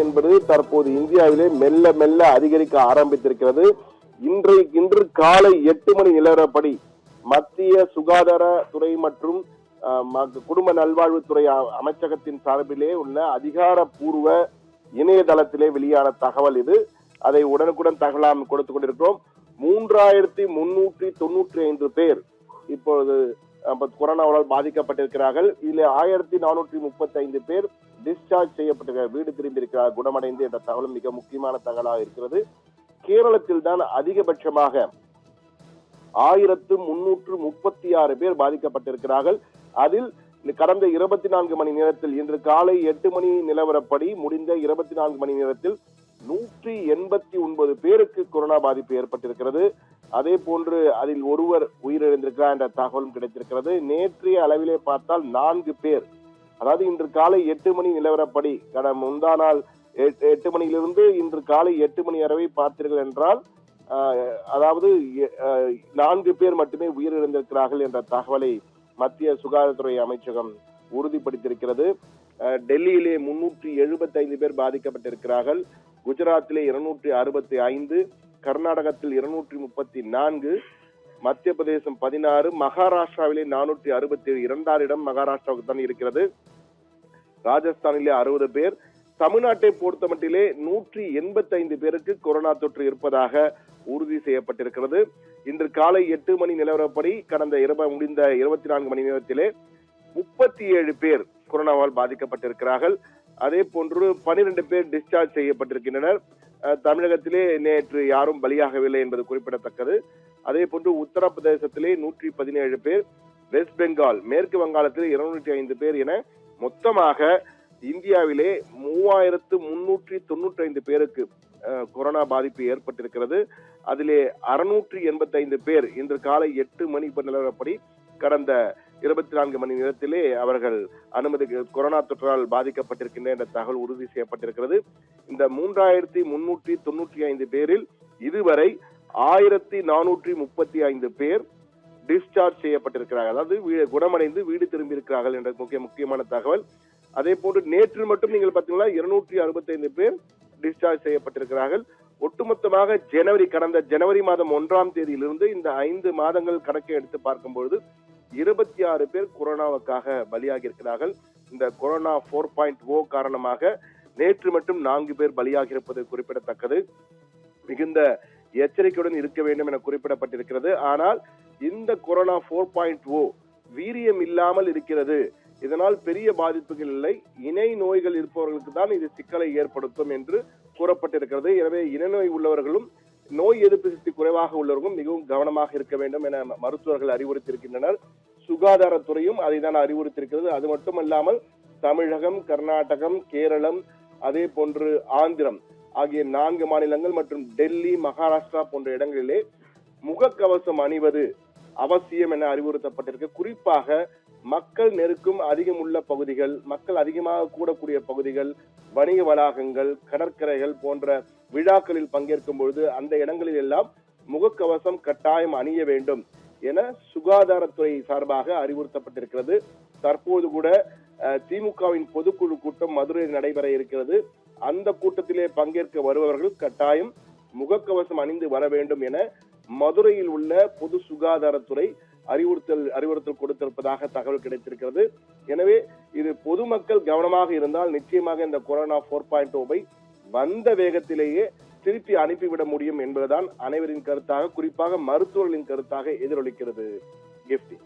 என்பது தற்போது இந்தியாவிலே மெல்ல மெல்ல அதிகரிக்க ஆரம்பித்திருக்கிறது. இன்று காலை 8 மணி நிலவரப்படி மத்திய சுகாதாரத்துறை மற்றும் குடும்ப நல்வாழ்வுத்துறை அமைச்சகத்தின் சார்பிலே உள்ள அதிகாரப்பூர்வ இணையதளத்திலே வெளியான தகவல் இது. அதை உடனுக்குடன் தகவலாம் கொடுத்துக் கொண்டிருக்கிறோம். 3395 பேர் இப்பொழுது கொரோனாவால் பாதிக்கப்பட்டிருக்கிறார்கள். இதில் 1435 பேர் டிஸ்சார்ஜ் செய்யப்பட்டிருக்கிறார், வீடு திரும்பியிருக்கிறார் குணமடைந்து என்ற தகவலும் மிக முக்கியமான தகவலாக இருக்கிறது. கேரளத்தில் தான் அதிகபட்சமாக 1336 பேர் பாதிக்கப்பட்டிருக்கிறார்கள். அதில் கடந்த 24 மணி நேரத்தில் இன்று காலை 8 மணி நிலவரப்படி முடிந்த 24 மணி நேரத்தில் 189 பேருக்கு கொரோனா பாதிப்பு ஏற்பட்டிருக்கிறது. அதே போன்று அதில் ஒருவர் உயிரிழந்திருக்கிறார் என்ற தகவலும் கிடைத்திருக்கிறது. நேற்றைய அளவிலே பார்த்தால் 4 பேர், அதாவது இன்று காலை 8 மணி நிலவரப்படி முந்தா நாள் 8 மணியிலிருந்து இன்று காலை 8 மணி வரை பார்த்தீர்கள் என்றால் அதாவது 4 பேர் மட்டுமே உயிரிழந்திருக்கிறார்கள் என்ற தகவலை மத்திய சுகாதாரத்துறை அமைச்சகம் உறுதிப்படுத்தியிருக்கிறது. டெல்லியிலே 375 பேர் பாதிக்கப்பட்டிருக்கிறார்கள். குஜராத்திலே 265, கர்நாடகத்தில் 234, மத்திய பிரதேசம் 16, மகாராஷ்டிராவிலே 467, 2ஆம் இடம் மகாராஷ்டிராவுக்கு தான் இருக்கிறது. ராஜஸ்தானிலே 60 பேர். தமிழ்நாட்டை பொறுத்த மட்டிலே 185 பேருக்கு கொரோனா தொற்று இருப்பதாக உறுதி செய்யப்பட்டிருக்கிறது. இன்று காலை 8 மணி நிலவரப்படி கடந்த முடிந்த 24 மணி நேரத்திலே 37 பேர் கொரோனாவால் பாதிக்கப்பட்டிருக்கிறார்கள். அதே போன்று 12 பேர் டிஸ்சார்ஜ் செய்யப்பட்டிருக்கின்றனர். தமிழகத்திலே நேற்று யாரும் பலியாகவில்லை என்பது குறிப்பிடத்தக்கது. அதே போன்று உத்தரப்பிரதேசத்திலே 117 பேர், வெஸ்ட் பெங்கால் மேற்கு வங்காளத்தில் 205 பேர் என மொத்தமாக இந்தியாவிலே 3395 பேருக்கு கொரோனா பாதிப்பு ஏற்பட்டிருக்கிறது. அதிலே 685 பேர் இன்று காலை 8 மணி நிலவரப்படி கடந்த 24 மணி நேரத்திலே அவர்கள் கொரோனா தொற்றால் பாதிக்கப்பட்டிருக்கின்ற என்ற தகவல் உறுதி செய்யப்பட்டிருக்கிறது. இந்த 3395 பேரில் இதுவரை 1435 பேர் டிஸ்சார்ஜ் செய்யப்பட்டிருக்கிறார்கள், அதாவது குணமடைந்து வீடு திரும்பி இருக்கிறார்கள் என்ற முக்கியமான தகவல். அதே போன்று நேற்று மட்டும் நீங்கள் பார்த்தீங்கன்னா 265 பேர் டிஸ்சார்ஜ் செய்யப்பட்டிருக்கிறார்கள். ஒட்டுமொத்தமாக கடந்த ஜனவரி மாதம் 1ஆம் தேதியிலிருந்து இந்த 5 மாதங்கள் கணக்கை எடுத்து பார்க்கும்பொழுது 26 பேர் கொரோனாவுக்காக பலியாகி இருக்கிறார்கள். இந்த கொரோனா 4.0 காரணமாக நேற்று மட்டும் 4 பேர் பலியாகி இருப்பது குறிப்பிடத்தக்கது. மிகுந்த எச்சரிக்கையுடன் இருக்க வேண்டும் என குறிப்பிடப்பட்டிருக்கிறது. ஆனால் இந்த கொரோனா 4.0 வீரியம் இல்லாமல் இருக்கிறது, இதனால் பெரிய பாதிப்புகள் இல்லை, இணை நோய்கள் இருப்பவர்களுக்கு தான் இது சிக்கலை ஏற்படுத்தும் என்று கூறப்பட்டிருக்கிறது. எனவே இணை நோய் உள்ளவர்களும் நோய் எதிர்ப்பு சக்தி குறைவாக உள்ளவர்களும் மிகவும் கவனமாக இருக்க வேண்டும் என மருத்துவர்கள் அறிவுறுத்தியிருக்கின்றனர். சுகாதாரத்துறையும் அதை தான் அறிவுறுத்தியிருக்கிறது. அது மட்டுமல்லாமல் தமிழகம், கர்நாடகம், கேரளம், அதே போன்று ஆந்திரம் ஆகிய 4 மாநிலங்கள் மற்றும் டெல்லி, மகாராஷ்டிரா போன்ற இடங்களிலே முகக்கவசம் அணிவது அவசியம் என அறிவுறுத்தப்பட்டிருக்கு. குறிப்பாக மக்கள் நெருக்கம் அதிகம் உள்ள பகுதிகள், மக்கள் அதிகமாக கூடக்கூடிய பகுதிகள், வணிக வளாகங்கள், கடற்கரைகள் போன்ற விழாக்களில் பங்கேற்கும் பொழுது அந்த இடங்களில் எல்லாம் முகக்கவசம் கட்டாயம் அணிய வேண்டும் என சுகாதாரத்துறை சார்பாக அறிவுறுத்தப்பட்டிருக்கிறது. தற்போது கூட திமுகவின் பொதுக்குழு கூட்டம் மதுரையில் நடைபெற இருக்கிறது. அந்த கூட்டத்திலே பங்கேற்க வருபவர்கள் கட்டாயம் முகக்கவசம் அணிந்து வர வேண்டும் என மதுரையில் உள்ள பொது சுகாதாரத்துறை அறிவுறுத்தல் கொடுத்திருப்பதாக தகவல் கிடைத்திருக்கிறது. எனவே இது பொதுமக்கள் கவனமாக இருந்தால் நிச்சயமாக இந்த கொரோனா 4.0 வந்த வேகத்திலேயே திருப்பி அனுப்பிவிட முடியும் என்பதுதான் அனைவரின் கருத்தாக, குறிப்பாக மருத்துவர்களின் கருத்தாக எதிரொலிக்கிறது. கிஃப்டி.